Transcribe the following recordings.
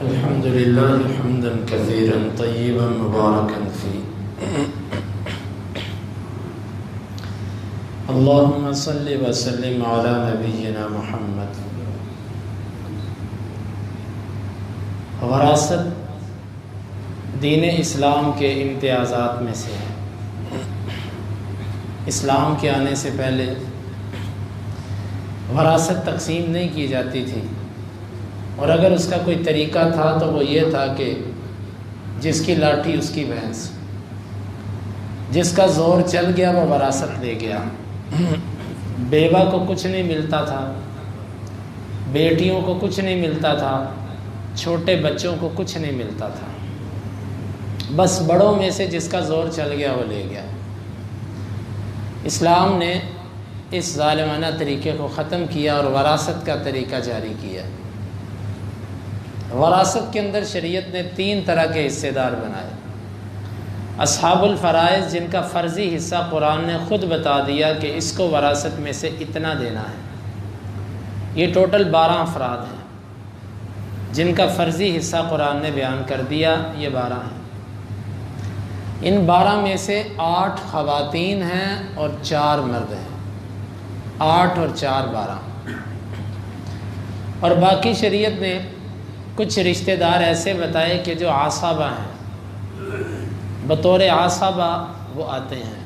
الحمد لله حمدا كثيرا طيبا مباركا فيه اللهم صل وسلم على نبينا محمد. وراثت دین اسلام کے امتیازات میں سے ہے۔ اسلام کے آنے سے پہلے وراثت تقسیم نہیں کی جاتی تھی، اور اگر اس کا کوئی طریقہ تھا تو وہ یہ تھا کہ جس کی لاٹھی اس کی بھینس، جس کا زور چل گیا وہ وراثت لے گیا۔ بیوہ کو کچھ نہیں ملتا تھا، بیٹیوں کو کچھ نہیں ملتا تھا، چھوٹے بچوں کو کچھ نہیں ملتا تھا، بس بڑوں میں سے جس کا زور چل گیا وہ لے گیا۔ اسلام نے اس ظالمانہ طریقے کو ختم کیا اور وراثت کا طریقہ جاری کیا۔ وراثت کے اندر شریعت نے 3 طرح کے حصے دار بنائے۔ اصحاب الفرائض، جن کا فرضی حصہ قرآن نے خود بتا دیا کہ اس کو وراثت میں سے اتنا دینا ہے۔ یہ ٹوٹل 12 افراد ہیں جن کا فرضی حصہ قرآن نے بیان کر دیا، یہ 12 ہیں۔ ان 12 میں سے 8 خواتین ہیں اور 4 مرد ہیں۔ 8 اور 4 12، اور باقی شریعت نے کچھ رشتہ دار ایسے بتائے کہ جو عصبہ ہیں، بطور عصبہ وہ آتے ہیں،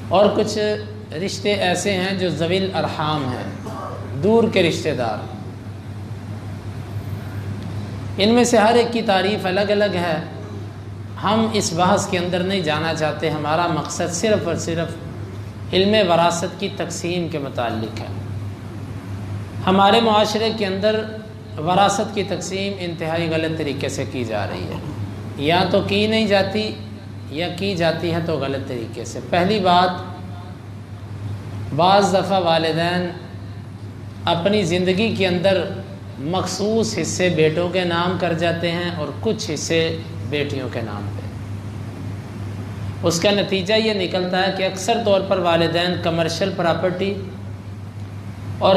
اور کچھ رشتے ایسے ہیں جو ذوی الارحام ہیں، دور کے رشتہ دار۔ ان میں سے ہر ایک کی تعریف الگ الگ ہے، ہم اس بحث کے اندر نہیں جانا چاہتے۔ ہمارا مقصد صرف اور صرف علم وراثت کی تقسیم کے متعلق ہے۔ ہمارے معاشرے کے اندر وراثت کی تقسیم انتہائی غلط طریقے سے کی جا رہی ہے، یا تو کی نہیں جاتی یا کی جاتی ہے تو غلط طریقے سے۔ پہلی بات، بعض دفعہ والدین اپنی زندگی کے اندر مخصوص حصے بیٹوں کے نام کر جاتے ہیں اور کچھ حصے بیٹیوں کے نام پہ۔ اس کا نتیجہ یہ نکلتا ہے کہ اکثر طور پر والدین کمرشل پراپرٹی اور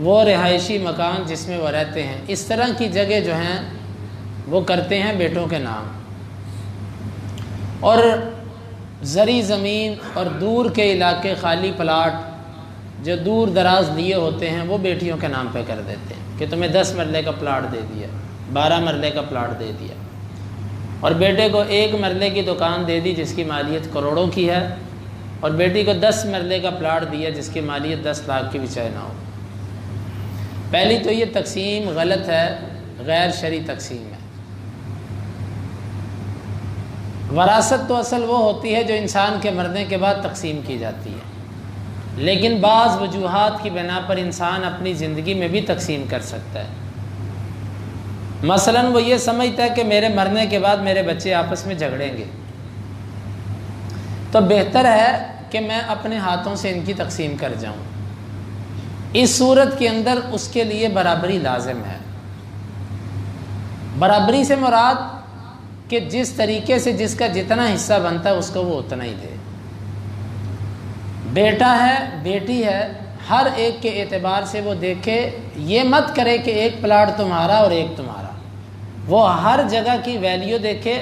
وہ رہائشی مکان جس میں وہ رہتے ہیں، اس طرح کی جگہ جو ہیں وہ کرتے ہیں بیٹوں کے نام، اور زرعی زمین اور دور کے علاقے، خالی پلاٹ جو دور دراز لیے ہوتے ہیں وہ بیٹیوں کے نام پہ کر دیتے ہیں کہ تمہیں 10 مرلے کا پلاٹ دے دیا، 12 مرلے کا پلاٹ دے دیا، اور بیٹے کو 1 مرلے کی دکان دے دی جس کی مالیت کروڑوں کی ہے، اور بیٹی کو 10 مرلے کا پلاٹ دیا جس کی مالیت 10 لاکھ کی بھی چاہے نہ ہو۔ پہلی تو یہ تقسیم غلط ہے، غیر شرعی تقسیم ہے۔ وراثت تو اصل وہ ہوتی ہے جو انسان کے مرنے کے بعد تقسیم کی جاتی ہے، لیکن بعض وجوہات کی بنا پر انسان اپنی زندگی میں بھی تقسیم کر سکتا ہے۔ مثلاً وہ یہ سمجھتا ہے کہ میرے مرنے کے بعد میرے بچے آپس میں جھگڑیں گے، تو بہتر ہے کہ میں اپنے ہاتھوں سے ان کی تقسیم کر جاؤں۔ اس صورت کے اندر اس کے لیے برابری لازم ہے۔ برابری سے مراد کہ جس طریقے سے جس کا جتنا حصہ بنتا ہے اس کو وہ اتنا ہی دے۔ بیٹا ہے، بیٹی ہے، ہر ایک کے اعتبار سے وہ دیکھے، یہ مت کرے کہ ایک پلاٹ تمہارا اور ایک تمہارا، وہ ہر جگہ کی ویلیو دیکھے،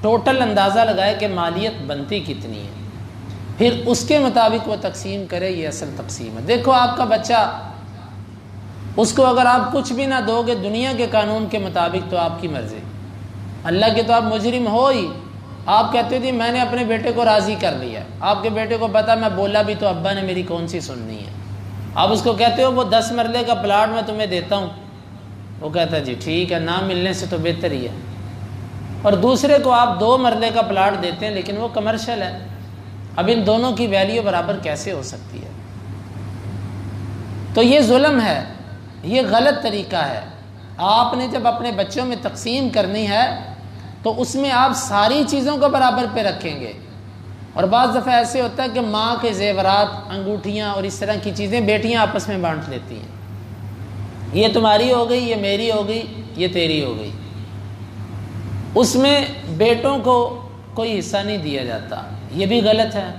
ٹوٹل اندازہ لگائے کہ مالیت بنتی کتنی ہے، پھر اس کے مطابق وہ تقسیم کرے۔ یہ اصل تقسیم ہے۔ دیکھو آپ کا بچہ، اس کو اگر آپ کچھ بھی نہ دو گے دنیا کے قانون کے مطابق تو آپ کی مرضی، اللہ کے تو آپ مجرم ہو ہی۔ آپ کہتے تھے میں نے اپنے بیٹے کو راضی کر لیا، آپ کے بیٹے کو پتا میں بولا بھی تو ابا نے میری کون سی سننی ہے۔ آپ اس کو کہتے ہو وہ 10 مرلے کا پلاٹ میں تمہیں دیتا ہوں، وہ کہتا ہے جی ٹھیک ہے، نہ ملنے سے تو بہتر ہی ہے۔ اور دوسرے کو آپ 2 مرلے کا پلاٹ دیتے ہیں لیکن وہ کمرشل ہے۔ اب ان دونوں کی ویلیو برابر کیسے ہو سکتی ہے؟ تو یہ ظلم ہے، یہ غلط طریقہ ہے۔ آپ نے جب اپنے بچوں میں تقسیم کرنی ہے تو اس میں آپ ساری چیزوں کو برابر پہ رکھیں گے۔ اور بعض دفعہ ایسے ہوتا ہے کہ ماں کے زیورات، انگوٹھیاں اور اس طرح کی چیزیں بیٹیاں آپس میں بانٹ لیتی ہیں، یہ تمہاری ہو گئی، یہ میری ہو گئی، یہ تیری ہو گئی۔ اس میں بیٹوں کو کوئی حصہ نہیں دیا جاتا، یہ بھی غلط ہے۔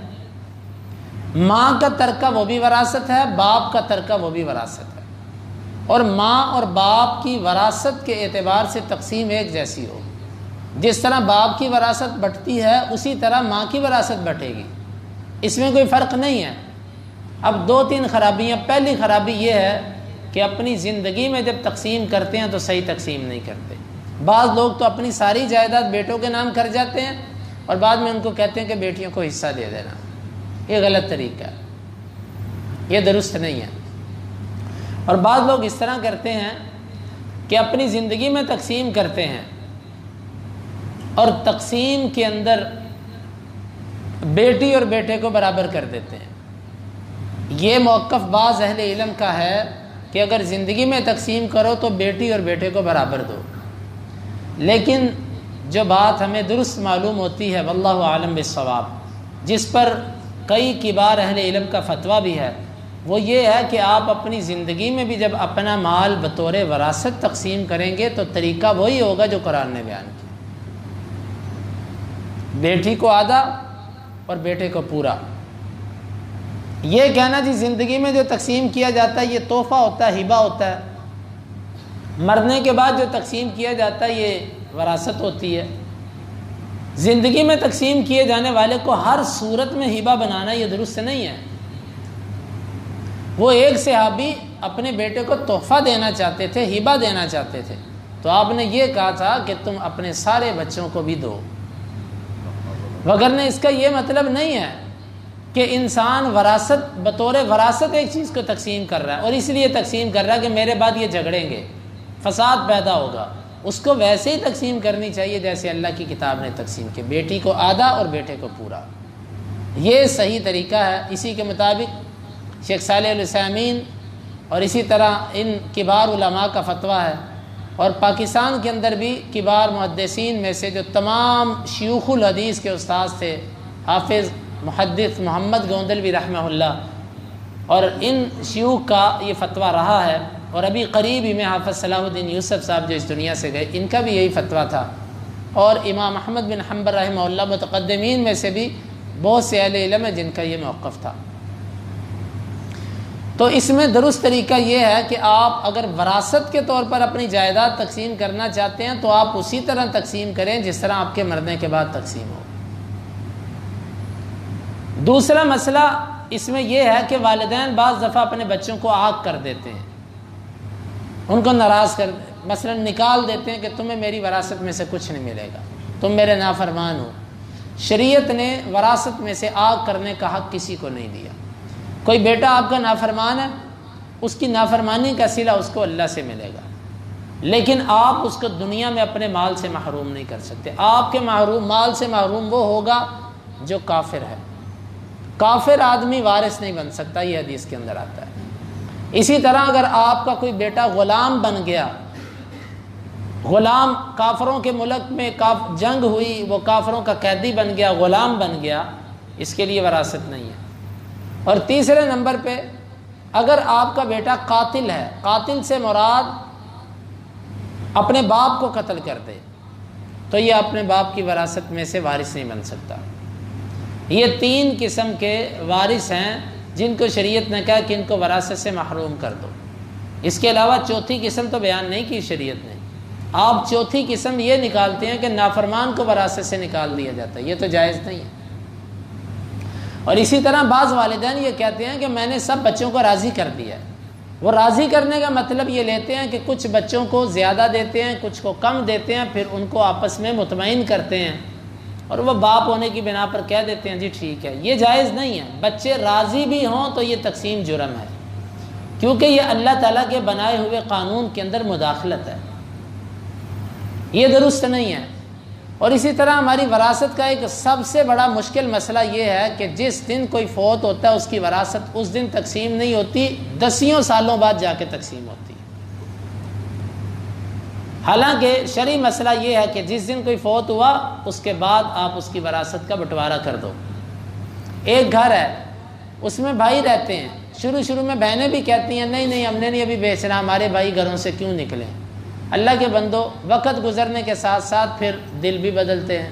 ماں کا ترکہ وہ بھی وراثت ہے، باپ کا ترکہ وہ بھی وراثت ہے۔ اور ماں اور باپ کی وراثت کے اعتبار سے تقسیم ایک جیسی ہو۔ جس طرح باپ کی وراثت بٹتی ہے اسی طرح ماں کی وراثت بٹے گی، اس میں کوئی فرق نہیں ہے۔ اب دو تین خرابیاں۔ پہلی خرابی یہ ہے کہ اپنی زندگی میں جب تقسیم کرتے ہیں تو صحیح تقسیم نہیں کرتے۔ بعض لوگ تو اپنی ساری جائیداد بیٹوں کے نام کر جاتے ہیں اور بعد میں ان کو کہتے ہیں کہ بیٹیوں کو حصہ دے دینا۔ یہ غلط طریقہ ہے، یہ درست نہیں ہے۔ اور بعض لوگ اس طرح کرتے ہیں کہ اپنی زندگی میں تقسیم کرتے ہیں اور تقسیم کے اندر بیٹی اور بیٹے کو برابر کر دیتے ہیں۔ یہ موقف بعض اہل علم کا ہے کہ اگر زندگی میں تقسیم کرو تو بیٹی اور بیٹے کو برابر دو، لیکن جو بات ہمیں درست معلوم ہوتی ہے واللہ عالم بالصواب، جس پر کئی کبار اہل علم کا فتویٰ بھی ہے، وہ یہ ہے کہ آپ اپنی زندگی میں بھی جب اپنا مال بطور وراثت تقسیم کریں گے تو طریقہ وہی ہوگا جو قرآن نے بیان کیا، بیٹی کو آدھا اور بیٹے کو پورا۔ یہ کہنا جی زندگی میں جو تقسیم کیا جاتا ہے یہ تحفہ ہوتا ہے، ہبہ ہوتا ہے، مرنے کے بعد جو تقسیم کیا جاتا ہے یہ وراثت ہوتی ہے۔ زندگی میں تقسیم کیے جانے والے کو ہر صورت میں ہبہ بنانا یہ درست نہیں ہے۔ وہ ایک صحابی اپنے بیٹے کو تحفہ دینا چاہتے تھے، ہبہ دینا چاہتے تھے، تو آپ نے یہ کہا تھا کہ تم اپنے سارے بچوں کو بھی دو، وگرنہ اس کا یہ مطلب نہیں ہے کہ انسان وراثت بطور وراثت ایک چیز کو تقسیم کر رہا ہے اور اس لیے تقسیم کر رہا ہے کہ میرے بعد یہ جھگڑیں گے، فساد پیدا ہوگا۔ اس کو ویسے ہی تقسیم کرنی چاہیے جیسے اللہ کی کتاب نے تقسیم کی، بیٹی کو آدھا اور بیٹے کو پورا۔ یہ صحیح طریقہ ہے، اسی کے مطابق شیخ صالح العثیمین اور اسی طرح ان کبار علماء کا فتویٰ ہے۔ اور پاکستان کے اندر بھی کبار محدثین میں سے جو تمام شیوخ الحدیث کے استاذ تھے، حافظ محدث محمد گوندلوی رحمہ اللہ، اور ان شیوخ کا یہ فتویٰ رہا ہے، اور ابھی قریب ہی میں حافظ صلاح الدین یوسف صاحب جو اس دنیا سے گئے ان کا بھی یہی فتویٰ تھا، اور امام احمد بن حنبل رحمہ اللہ، متقدمین میں سے بھی بہت سے اہل علم ہیں جن کا یہ موقف تھا۔ تو اس میں درست طریقہ یہ ہے کہ آپ اگر وراثت کے طور پر اپنی جائیداد تقسیم کرنا چاہتے ہیں تو آپ اسی طرح تقسیم کریں جس طرح آپ کے مرنے کے بعد تقسیم ہو۔ دوسرا مسئلہ اس میں یہ ہے کہ والدین بعض دفعہ اپنے بچوں کو عاق کر دیتے ہیں، ان کو ناراض کر مثلا نکال دیتے ہیں کہ تمہیں میری وراثت میں سے کچھ نہیں ملے گا، تم میرے نافرمان ہو۔ شریعت نے وراثت میں سے عاق کرنے کا حق کسی کو نہیں دیا۔ کوئی بیٹا آپ کا نافرمان ہے، اس کی نافرمانی کا صلہ اس کو اللہ سے ملے گا، لیکن آپ اس کو دنیا میں اپنے مال سے محروم نہیں کر سکتے۔ آپ کے مال سے محروم وہ ہوگا جو کافر ہے۔ کافر آدمی وارث نہیں بن سکتا، یہ حدیث کے اندر آتا ہے۔ اسی طرح اگر آپ کا کوئی بیٹا غلام بن گیا، غلام کافروں کے ملک میں جنگ ہوئی، وہ کافروں کا قیدی بن گیا، غلام بن گیا، اس کے لیے وراثت نہیں ہے۔ اور تیسرے نمبر پہ اگر آپ کا بیٹا قاتل ہے، قاتل سے مراد اپنے باپ کو قتل کر دے، تو یہ اپنے باپ کی وراثت میں سے وارث نہیں بن سکتا۔ یہ تین قسم کے وارث ہیں جن کو شریعت نے کہا کہ ان کو وراثت سے محروم کر دو۔ اس کے علاوہ چوتھی قسم تو بیان نہیں کی شریعت نے۔ آپ چوتھی قسم یہ نکالتے ہیں کہ نافرمان کو وراثت سے نکال دیا جاتا ہے، یہ تو جائز نہیں ہے۔ اور اسی طرح بعض والدین یہ کہتے ہیں کہ میں نے سب بچوں کو راضی کر دیا ہے۔ وہ راضی کرنے کا مطلب یہ لیتے ہیں کہ کچھ بچوں کو زیادہ دیتے ہیں، کچھ کو کم دیتے ہیں، پھر ان کو آپس میں مطمئن کرتے ہیں اور وہ باپ ہونے کی بنا پر کہہ دیتے ہیں جی ٹھیک ہے۔ یہ جائز نہیں ہے۔ بچے راضی بھی ہوں تو یہ تقسیم جرم ہے، کیونکہ یہ اللہ تعالیٰ کے بنائے ہوئے قانون کے اندر مداخلت ہے، یہ درست نہیں ہے۔ اور اسی طرح ہماری وراثت کا ایک سب سے بڑا مشکل مسئلہ یہ ہے کہ جس دن کوئی فوت ہوتا ہے اس کی وراثت اس دن تقسیم نہیں ہوتی، 10 سالوں بعد جا کے تقسیم ہوتی ہے۔ حالانکہ شرعی مسئلہ یہ ہے کہ جس دن کوئی فوت ہوا اس کے بعد آپ اس کی وراثت کا بٹوارہ کر دو۔ ایک گھر ہے، اس میں بھائی رہتے ہیں، شروع میں بہنیں بھی کہتی ہیں نہیں ہم نے نہیں ابھی بیچنا، ہمارے بھائی گھروں سے کیوں نکلیں۔ اللہ کے بندو، وقت گزرنے کے ساتھ ساتھ پھر دل بھی بدلتے ہیں۔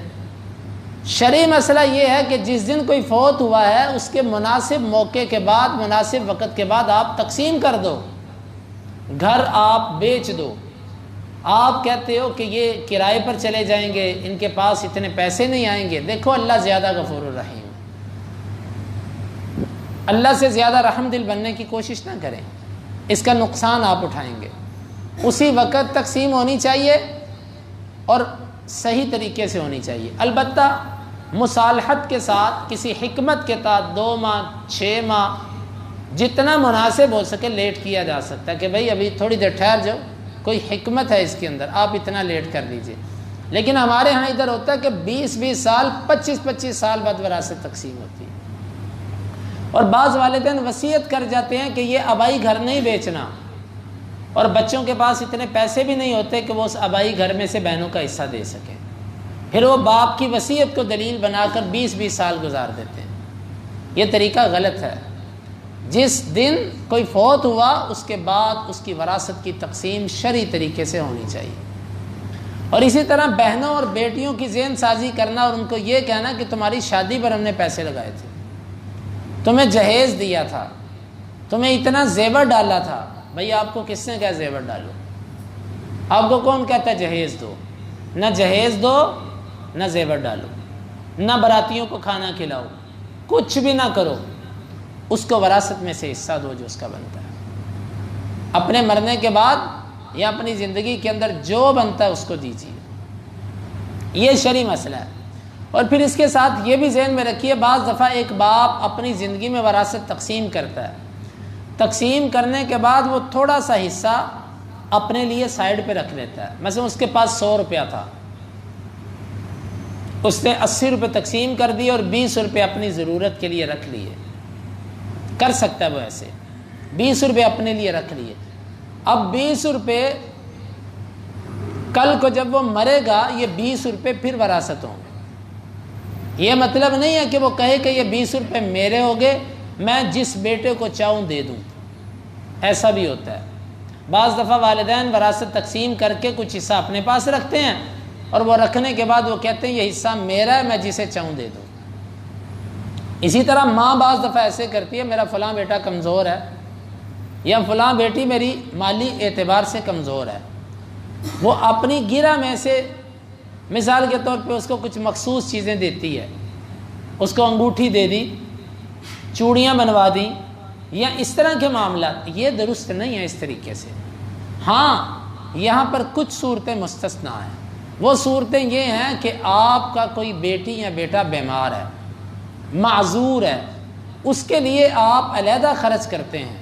شرعی مسئلہ یہ ہے کہ جس دن کوئی فوت ہوا ہے اس کے مناسب موقع کے بعد، مناسب وقت کے بعد آپ تقسیم کر دو۔ گھر آپ بیچ دو، آپ کہتے ہو کہ یہ کرائے پر چلے جائیں گے، ان کے پاس اتنے پیسے نہیں آئیں گے، دیکھو اللہ زیادہ غفور الرحیم، اللہ سے زیادہ رحم دل بننے کی کوشش نہ کریں، اس کا نقصان آپ اٹھائیں گے۔ اسی وقت تقسیم ہونی چاہیے اور صحیح طریقے سے ہونی چاہیے، البتہ مصالحت کے ساتھ، کسی حکمت کے تحت 2 ماہ 6 ماہ جتنا مناسب ہو سکے لیٹ کیا جا سکتا ہے کہ بھئی ابھی تھوڑی دیر ٹھہر جاؤ، کوئی حکمت ہے اس کے اندر، آپ اتنا لیٹ کر دیجئے۔ لیکن ہمارے ہاں ادھر ہوتا ہے کہ 20 سال 25 سال بعد وراثت تقسیم ہوتی ہے، اور بعض والدین وصیت کر جاتے ہیں کہ یہ آبائی گھر نہیں بیچنا، اور بچوں کے پاس اتنے پیسے بھی نہیں ہوتے کہ وہ اس آبائی گھر میں سے بہنوں کا حصہ دے سکیں، پھر وہ باپ کی وصیت کو دلیل بنا کر 20 سال گزار دیتے ہیں۔ یہ طریقہ غلط ہے۔ جس دن کوئی فوت ہوا اس کے بعد اس کی وراثت کی تقسیم شرعی طریقے سے ہونی چاہیے۔ اور اسی طرح بہنوں اور بیٹیوں کی ذہن سازی کرنا اور ان کو یہ کہنا کہ تمہاری شادی پر ہم نے پیسے لگائے تھے، تمہیں جہیز دیا تھا، تمہیں اتنا زیور ڈالا تھا، بھئی آپ کو کس نے کہا زیور ڈالو؟ آپ کو کون کہتا ہے جہیز دو؟ نہ جہیز دو، نہ زیور ڈالو، نہ براتیوں کو کھانا کھلاؤ، کچھ بھی نہ کرو، اس کو وراثت میں سے حصہ دو جو اس کا بنتا ہے۔ اپنے مرنے کے بعد یا اپنی زندگی کے اندر جو بنتا ہے اس کو دیجیے، یہ شرعی مسئلہ ہے۔ اور پھر اس کے ساتھ یہ بھی ذہن میں رکھیے، بعض دفعہ ایک باپ اپنی زندگی میں وراثت تقسیم کرتا ہے، تقسیم کرنے کے بعد وہ تھوڑا سا حصہ اپنے لیے سائیڈ پہ رکھ لیتا ہے۔ مثلا اس کے پاس 100 روپیہ تھا، اس نے 80 روپے تقسیم کر دیے اور 20 روپے اپنی ضرورت کے لیے رکھ لیے، کر سکتا ہے وہ ایسے، 20 روپے اپنے لیے رکھ لیے۔ اب 20 روپے کل کو جب وہ مرے گا یہ 20 روپے پھر وراثت ہوں گے۔ یہ مطلب نہیں ہے کہ وہ کہے کہ یہ 20 روپے میرے ہو گئے، میں جس بیٹے کو چاہوں دے دوں، ایسا بھی ہوتا ہے۔ بعض دفعہ والدین وراثت تقسیم کر کے کچھ حصہ اپنے پاس رکھتے ہیں اور وہ رکھنے کے بعد وہ کہتے ہیں یہ حصہ میرا ہے، میں جسے چاہوں دے دوں۔ اسی طرح ماں بعض دفعہ ایسے کرتی ہے، میرا فلاں بیٹا کمزور ہے یا فلاں بیٹی میری مالی اعتبار سے کمزور ہے، وہ اپنی گرہ میں سے مثال کے طور پہ اس کو کچھ مخصوص چیزیں دیتی ہے، اس کو انگوٹھی دے دی، چوڑیاں بنوا دیں یا اس طرح کے معاملات، یہ درست نہیں ہے اس طریقے سے۔ ہاں یہاں پر کچھ صورتیں مستثنیٰ ہیں، وہ صورتیں یہ ہیں کہ آپ کا کوئی بیٹی یا بیٹا بیمار ہے، معذور ہے، اس کے لیے آپ علیحدہ خرچ کرتے ہیں،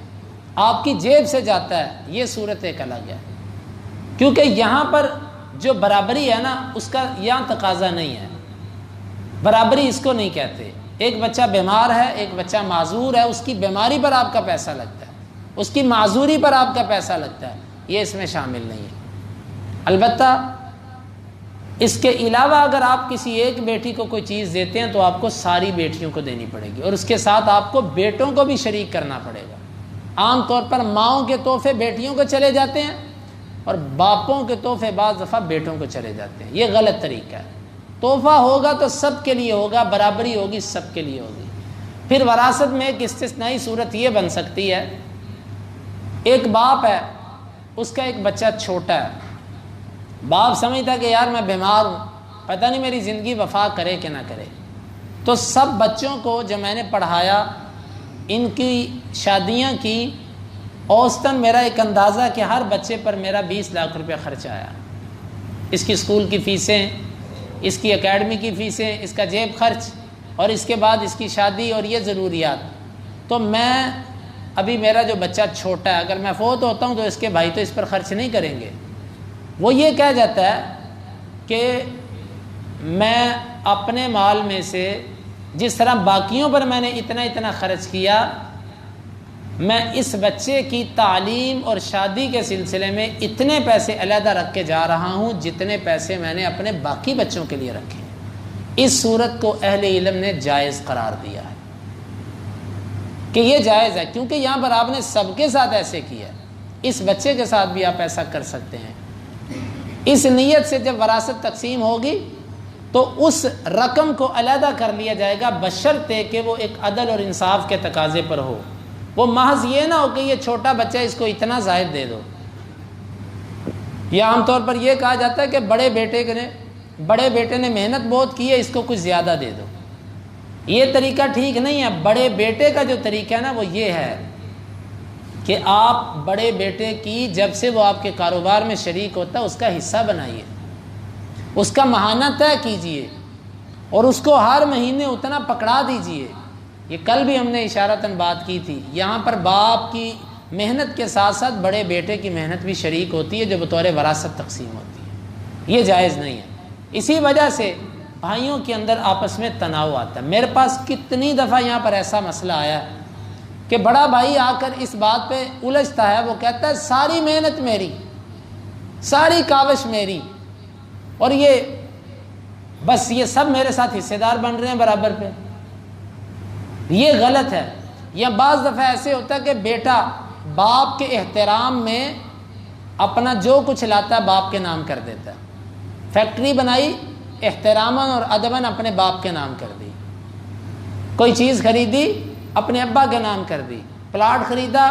آپ کی جیب سے جاتا ہے، یہ صورت ایک الگ ہے، کیونکہ یہاں پر جو برابری ہے نا اس کا یہاں تقاضا نہیں ہے، برابری اس کو نہیں کہتے۔ ایک بچہ بیمار ہے، ایک بچہ معذور ہے، اس کی بیماری پر آپ کا پیسہ لگتا ہے، اس کی معذوری پر آپ کا پیسہ لگتا ہے، یہ اس میں شامل نہیں ہے۔ البتہ اس کے علاوہ اگر آپ کسی ایک بیٹی کو کوئی چیز دیتے ہیں تو آپ کو ساری بیٹیوں کو دینی پڑے گی، اور اس کے ساتھ آپ کو بیٹوں کو بھی شریک کرنا پڑے گا۔ عام طور پر ماؤں کے تحفے بیٹیوں کو چلے جاتے ہیں اور باپوں کے تحفے بعض دفعہ بیٹوں کو چلے جاتے ہیں، یہ غلط طریقہ ہے۔ تحفہ ہوگا تو سب کے لیے ہوگا، برابری ہوگی سب کے لیے ہوگی۔ پھر وراثت میں ایک استثنائی صورت یہ بن سکتی ہے، ایک باپ ہے، اس کا ایک بچہ چھوٹا ہے، باپ سمجھتا کہ یار میں بیمار ہوں، پتہ نہیں میری زندگی وفا کرے کہ نہ کرے، تو سب بچوں کو جو میں نے پڑھایا ان کی شادیاں کی، اوسطاً میرا ایک اندازہ کہ ہر بچے پر میرا 20 لاکھ روپے خرچ آیا، اس کی اسکول کی فیسیں، اس کی اکیڈمی کی فیسیں، اس کا جیب خرچ، اور اس کے بعد اس کی شادی اور یہ ضروریات۔ تو میں ابھی میرا جو بچہ چھوٹا ہے، اگر میں فوت ہوتا ہوں تو اس کے بھائی تو اس پر خرچ نہیں کریں گے۔ وہ یہ کہہ جاتا ہے کہ میں اپنے مال میں سے جس طرح باقیوں پر میں نے اتنا خرچ کیا، میں اس بچے کی تعلیم اور شادی کے سلسلے میں اتنے پیسے علیحدہ رکھ کے جا رہا ہوں جتنے پیسے میں نے اپنے باقی بچوں کے لیے رکھے ہیں۔ اس صورت کو اہل علم نے جائز قرار دیا ہے کہ یہ جائز ہے، کیونکہ یہاں پر آپ نے سب کے ساتھ ایسے کیا، اس بچے کے ساتھ بھی آپ ایسا کر سکتے ہیں۔ اس نیت سے جب وراثت تقسیم ہوگی تو اس رقم کو علیحدہ کر لیا جائے گا، بشرطے کہ وہ ایک عدل اور انصاف کے تقاضے پر ہو۔ وہ محض یہ نہ ہو کہ یہ چھوٹا بچہ اس کو اتنا زائد دے دو، یہ عام طور پر یہ کہا جاتا ہے کہ بڑے بیٹے نے محنت بہت کی ہے، اس کو کچھ زیادہ دے دو۔ یہ طریقہ ٹھیک نہیں ہے۔ بڑے بیٹے کا جو طریقہ ہے نا وہ یہ ہے کہ آپ بڑے بیٹے کی جب سے وہ آپ کے کاروبار میں شریک ہوتا ہے اس کا حصہ بنائیے، اس کا ماہانہ طے کیجئے اور اس کو ہر مہینے اتنا پکڑا دیجئے۔ یہ کل بھی ہم نے اشارتاً بات کی تھی، یہاں پر باپ کی محنت کے ساتھ ساتھ بڑے بیٹے کی محنت بھی شریک ہوتی ہے جو بطور وراثت تقسیم ہوتی ہے، یہ جائز نہیں ہے۔ اسی وجہ سے بھائیوں کے اندر آپس میں تناؤ آتا ہے۔ میرے پاس کتنی دفعہ یہاں پر ایسا مسئلہ آیا ہے کہ بڑا بھائی آ کر اس بات پہ الجھتا ہے، وہ کہتا ہے ساری محنت میری، ساری کاوش میری، اور یہ بس یہ سب میرے ساتھ حصے دار بن رہے ہیں برابر پہ۔ یہ غلط ہے۔ یا بعض دفعہ ایسے ہوتا ہے کہ بیٹا باپ کے احترام میں اپنا جو کچھ لاتا ہے باپ کے نام کر دیتا ہے۔ فیکٹری بنائی، احتراماً اور ادباً اپنے باپ کے نام کر دی، کوئی چیز خریدی اپنے ابا کے نام کر دی، پلاٹ خریدا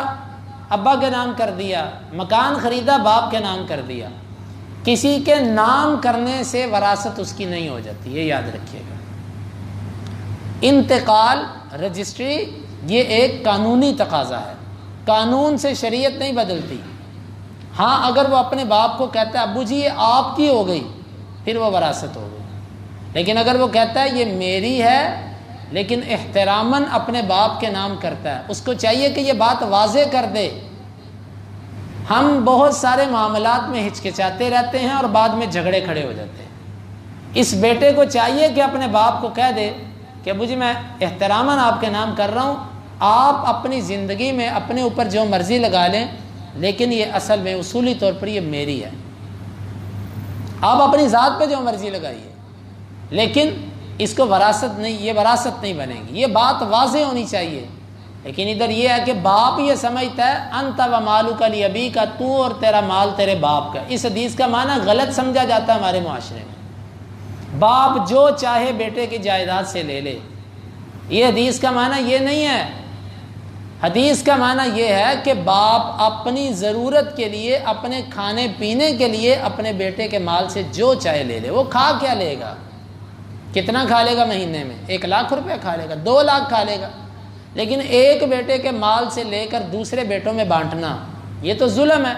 ابا کے نام کر دیا، مکان خریدا باپ کے نام کر دیا۔ کسی کے نام کرنے سے وراثت اس کی نہیں ہو جاتی، یہ یاد رکھیے گا۔ انتقال، رجسٹری، یہ ایک قانونی تقاضا ہے، قانون سے شریعت نہیں بدلتی۔ ہاں اگر وہ اپنے باپ کو کہتا ہے ابو جی یہ آپ کی ہو گئی، پھر وہ وراثت ہو گئی، لیکن اگر وہ کہتا ہے یہ میری ہے لیکن احتراماً اپنے باپ کے نام کرتا ہے، اس کو چاہیے کہ یہ بات واضح کر دے۔ ہم بہت سارے معاملات میں ہچکچاتے رہتے ہیں اور بعد میں جھگڑے کھڑے ہو جاتے ہیں۔ اس بیٹے کو چاہیے کہ اپنے باپ کو کہہ دے کہ ابو جی میں احتراماً آپ کے نام کر رہا ہوں، آپ اپنی زندگی میں اپنے اوپر جو مرضی لگا لیں لیکن یہ اصل میں اصولی طور پر یہ میری ہے۔ آپ اپنی ذات پہ جو مرضی لگائیے لیکن اس کو وراثت نہیں، یہ وراثت نہیں بنے گی، یہ بات واضح ہونی چاہیے۔ لیکن ادھر یہ ہے کہ باپ یہ سمجھتا ہے انت و مالک لابی کا، تو اور تیرا مال تیرے باپ کا۔ اس حدیث کا معنی غلط سمجھا جاتا ہے ہمارے معاشرے میں۔ باپ جو چاہے بیٹے کی جائیداد سے لے لے، یہ حدیث کا معنی یہ نہیں ہے۔ حدیث کا معنی یہ ہے کہ باپ اپنی ضرورت کے لیے، اپنے کھانے پینے کے لیے اپنے بیٹے کے مال سے جو چاہے لے لے۔ وہ کھا کیا لے گا؟ کتنا کھا لے گا مہینے میں؟ 1,00,000 روپے کھا لے گا، 2,00,000 کھا لے گا، لیکن ایک بیٹے کے مال سے لے کر دوسرے بیٹوں میں بانٹنا یہ تو ظلم ہے۔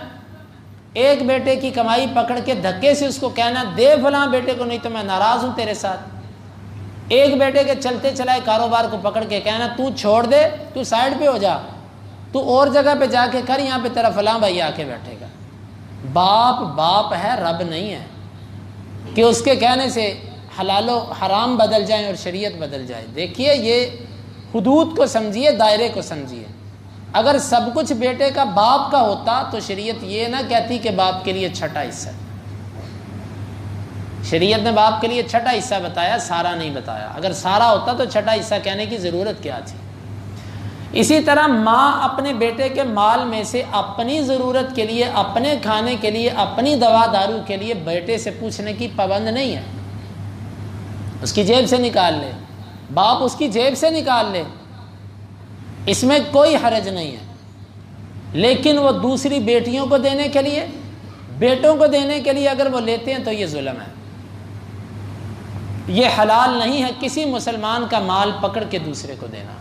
ایک بیٹے کی کمائی پکڑ کے دھکے سے اس کو کہنا دے فلاں بیٹے کو نہیں تو میں ناراض ہوں تیرے ساتھ۔ ایک بیٹے کے چلتے چلائے کاروبار کو پکڑ کے کہنا تو چھوڑ دے، تو سائڈ پہ ہو جا، تو اور جگہ پہ جا کے کر، یہاں پہ تیرا فلاں بھائی آ کے بیٹھے گا۔ باپ باپ ہے، رب نہیں ہے کہ اس کے کہنے سے حلال و حرام بدل جائیں اور شریعت بدل جائے۔ دیکھیے یہ حدود کو سمجھیے، دائرے کو سمجھیے۔ اگر سب کچھ بیٹے کا باپ کا ہوتا تو شریعت یہ نہ کہتی کہ باپ کے لیے چھٹا حصہ۔ شریعت نے باپ کے لیے چھٹا حصہ بتایا، سارا نہیں بتایا۔ اگر سارا ہوتا تو چھٹا حصہ کہنے کی ضرورت کیا تھی؟ اسی طرح ماں اپنے بیٹے کے مال میں سے اپنی ضرورت کے لیے، اپنے کھانے کے لیے، اپنی دوا دارو کے لیے بیٹے سے پوچھنے کی پابند نہیں ہے۔ اس کی جیب سے نکال لے، باپ اس کی جیب سے نکال لے، اس میں کوئی حرج نہیں ہے۔ لیکن وہ دوسری بیٹیوں کو دینے کے لیے، بیٹوں کو دینے کے لیے اگر وہ لیتے ہیں تو یہ ظلم ہے۔ یہ حلال نہیں ہے کسی مسلمان کا مال پکڑ کے دوسرے کو دینا۔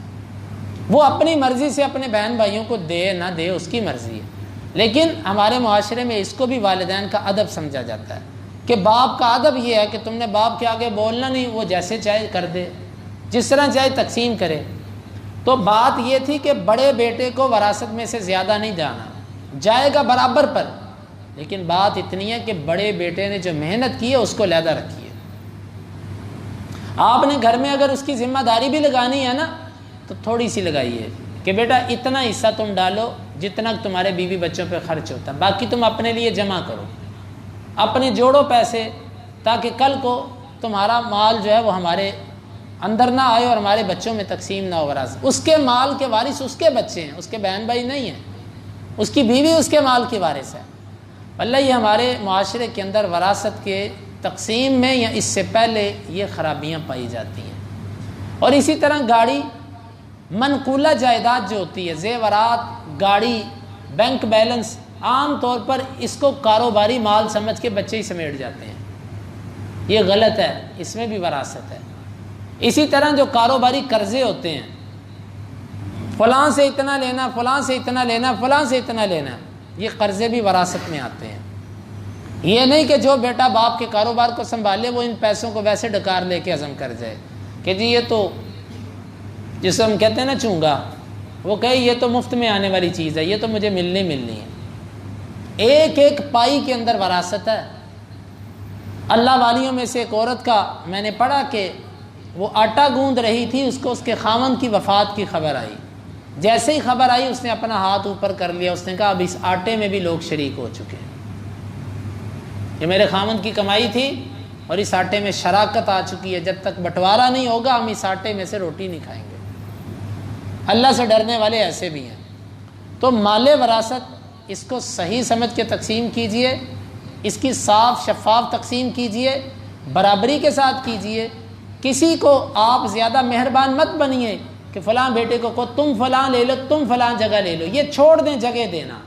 وہ اپنی مرضی سے اپنے بہن بھائیوں کو دے نہ دے، اس کی مرضی ہے، لیکن ہمارے معاشرے میں اس کو بھی والدین کا ادب سمجھا جاتا ہے کہ باپ کا ادب یہ ہے کہ تم نے باپ کے آگے بولنا نہیں، وہ جیسے چاہے کر دے، جس طرح چاہے تقسیم کرے۔ تو بات یہ تھی کہ بڑے بیٹے کو وراثت میں سے زیادہ نہیں جانا، جائے گا برابر پر، لیکن بات اتنی ہے کہ بڑے بیٹے نے جو محنت کی ہے اس کو علیحدہ رکھیے۔ آپ نے گھر میں اگر اس کی ذمہ داری بھی لگانی ہے نا تو تھوڑی سی لگائیے کہ بیٹا اتنا حصہ تم ڈالو جتنا تمہارے بیوی بچوں پہ خرچ ہوتا ہے، باقی تم اپنے لیے جمع کرو، اپنے جوڑو پیسے، تاکہ کل کو تمہارا مال جو ہے وہ ہمارے اندر نہ آئے اور ہمارے بچوں میں تقسیم نہ ہو وراثت۔ اس کے مال کے وارث اس کے بچے ہیں، اس کے بہن بھائی نہیں ہیں، اس کی بیوی اس کے مال کی وارث ہے۔ واللہ یہ ہمارے معاشرے کے اندر وراثت کے تقسیم میں یا اس سے پہلے یہ خرابیاں پائی جاتی ہیں۔ اور اسی طرح گاڑی، منقولہ جائیداد جو ہوتی ہے، زیورات، گاڑی، بینک بیلنس، عام طور پر اس کو کاروباری مال سمجھ کے بچے ہی سمیٹ جاتے ہیں، یہ غلط ہے، اس میں بھی وراثت ہے۔ اسی طرح جو کاروباری قرضے ہوتے ہیں، فلاں سے اتنا لینا، فلاں سے اتنا لینا، فلاں سے اتنا لینا، یہ قرضے بھی وراثت میں آتے ہیں۔ یہ نہیں کہ جو بیٹا باپ کے کاروبار کو سنبھالے وہ ان پیسوں کو ویسے ڈکار لے کے عزم کر جائے کہ جی یہ تو جسے ہم کہتے ہیں نا چونگا، وہ کہے یہ تو مفت میں آنے والی چیز ہے، یہ تو مجھے ملنی ہے۔ ایک ایک پائی کے اندر وراثت ہے۔ اللہ والیوں میں سے ایک عورت کا میں نے پڑھا کہ وہ آٹا گوندھ رہی تھی، اس کو اس کے خاوند کی وفات کی خبر آئی۔ جیسے ہی خبر آئی اس نے اپنا ہاتھ اوپر کر لیا، اس نے کہا اب اس آٹے میں بھی لوگ شریک ہو چکے ہیں، یہ میرے خاوند کی کمائی تھی اور اس آٹے میں شراکت آ چکی ہے، جب تک بٹوارا نہیں ہوگا ہم اس آٹے میں سے روٹی نہیں کھائیں گے۔ اللہ سے ڈرنے والے ایسے بھی ہیں۔ تو مال وراثت اس کو صحیح سمجھ کے تقسیم کیجئے، اس کی صاف شفاف تقسیم کیجئے، برابری کے ساتھ کیجئے۔ کسی کو آپ زیادہ مہربان مت بنیے کہ فلاں بیٹے کو تم فلاں لے لو، تم فلاں جگہ لے لو، یہ چھوڑ دیں جگہ دینا۔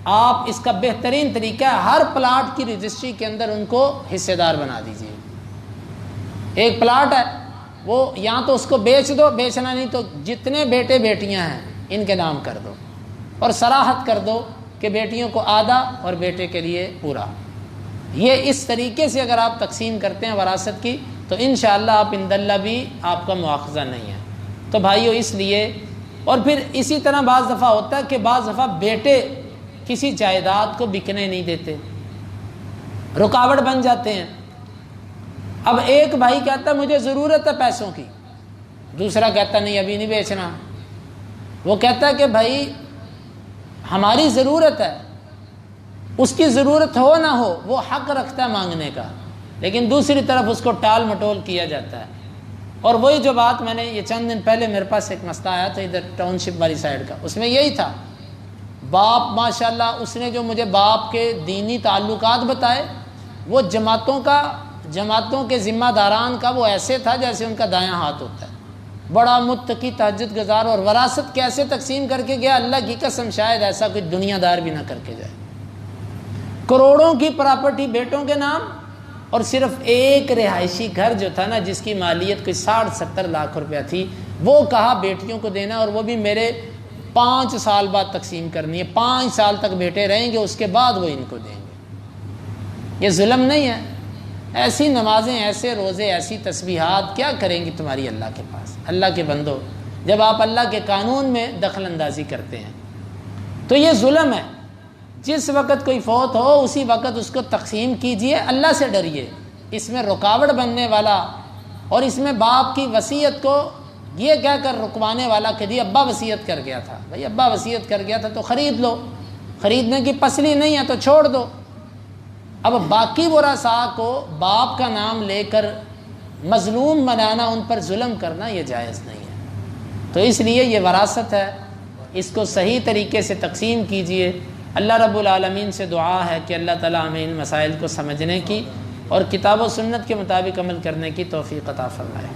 آپ اس کا بہترین طریقہ ہے ہر پلاٹ کی رجسٹری کے اندر ان کو حصے دار بنا دیجئے۔ ایک پلاٹ ہے وہ یا تو اس کو بیچ دو، بیچنا نہیں تو جتنے بیٹے بیٹیاں ہیں ان کے نام کر دو اور صراحت کر دو کہ بیٹیوں کو آدھا اور بیٹے کے لیے پورا۔ یہ اس طریقے سے اگر آپ تقسیم کرتے ہیں وراثت کی تو انشاءاللہ آپ عند اللہ بھی آپ کا مواخذہ نہیں ہے۔ تو بھائیو اس لیے، اور پھر اسی طرح بعض دفعہ ہوتا ہے کہ بعض دفعہ بیٹے کسی جائیداد کو بکنے نہیں دیتے، رکاوٹ بن جاتے ہیں۔ اب ایک بھائی کہتا ہے مجھے ضرورت ہے پیسوں کی، دوسرا کہتا نہیں ابھی نہیں بیچنا۔ وہ کہتا ہے کہ بھائی ہماری ضرورت ہے، اس کی ضرورت ہو نہ ہو وہ حق رکھتا ہے مانگنے کا، لیکن دوسری طرف اس کو ٹال مٹول کیا جاتا ہے۔ اور وہی جو بات میں نے یہ چند دن پہلے میرے پاس ایک مسئلہ آیا تھا ادھر ٹاؤن شپ والی سائڈ کا، اس میں یہی تھا۔ باپ ماشاءاللہ اس نے جو مجھے باپ کے دینی تعلقات بتائے وہ جماعتوں کے ذمہ داران کا وہ ایسے تھا جیسے ان کا دایاں ہاتھ ہوتا ہے، بڑا متقی تہجد گزار، اور وراثت کیسے تقسیم کر کے گیا اللہ کی قسم شاید ایسا کوئی دنیا دار بھی نہ کر کے جائے۔ کروڑوں کی پراپرٹی بیٹوں کے نام، اور صرف ایک رہائشی گھر جو تھا نا جس کی مالیت کوئی 60-70 لاکھ روپیہ تھی وہ کہا بیٹیوں کو دینا، اور وہ بھی میرے 5 سال بعد تقسیم کرنی ہے، 5 سال تک بیٹے رہیں گے اس کے بعد وہ ان کو دیں گے۔ یہ ظلم نہیں ہے؟ ایسی نمازیں، ایسے روزے، ایسی تسبیحات کیا کریں گی تمہاری اللہ کے پاس؟ اللہ کے بندو، جب آپ اللہ کے قانون میں دخل اندازی کرتے ہیں تو یہ ظلم ہے۔ جس وقت کوئی فوت ہو اسی وقت اس کو تقسیم کیجئے، اللہ سے ڈریے۔ اس میں رکاوٹ بننے والا اور اس میں باپ کی وصیت کو یہ کہہ کر رکوانے والا کہ جی ابا وصیت کر گیا تھا، بھائی ابا وصیت کر گیا تھا تو خرید لو، خریدنے کی پسلی نہیں ہے تو چھوڑ دو۔ اب باقی ورثاء کو باپ کا نام لے کر مظلوم بنانا، ان پر ظلم کرنا یہ جائز نہیں ہے۔ تو اس لیے یہ وراثت ہے، اس کو صحیح طریقے سے تقسیم کیجئے۔ اللہ رب العالمین سے دعا ہے کہ اللہ تعالیٰ ہمیں ان مسائل کو سمجھنے کی اور کتاب و سنت کے مطابق عمل کرنے کی توفیق عطا فرمائے۔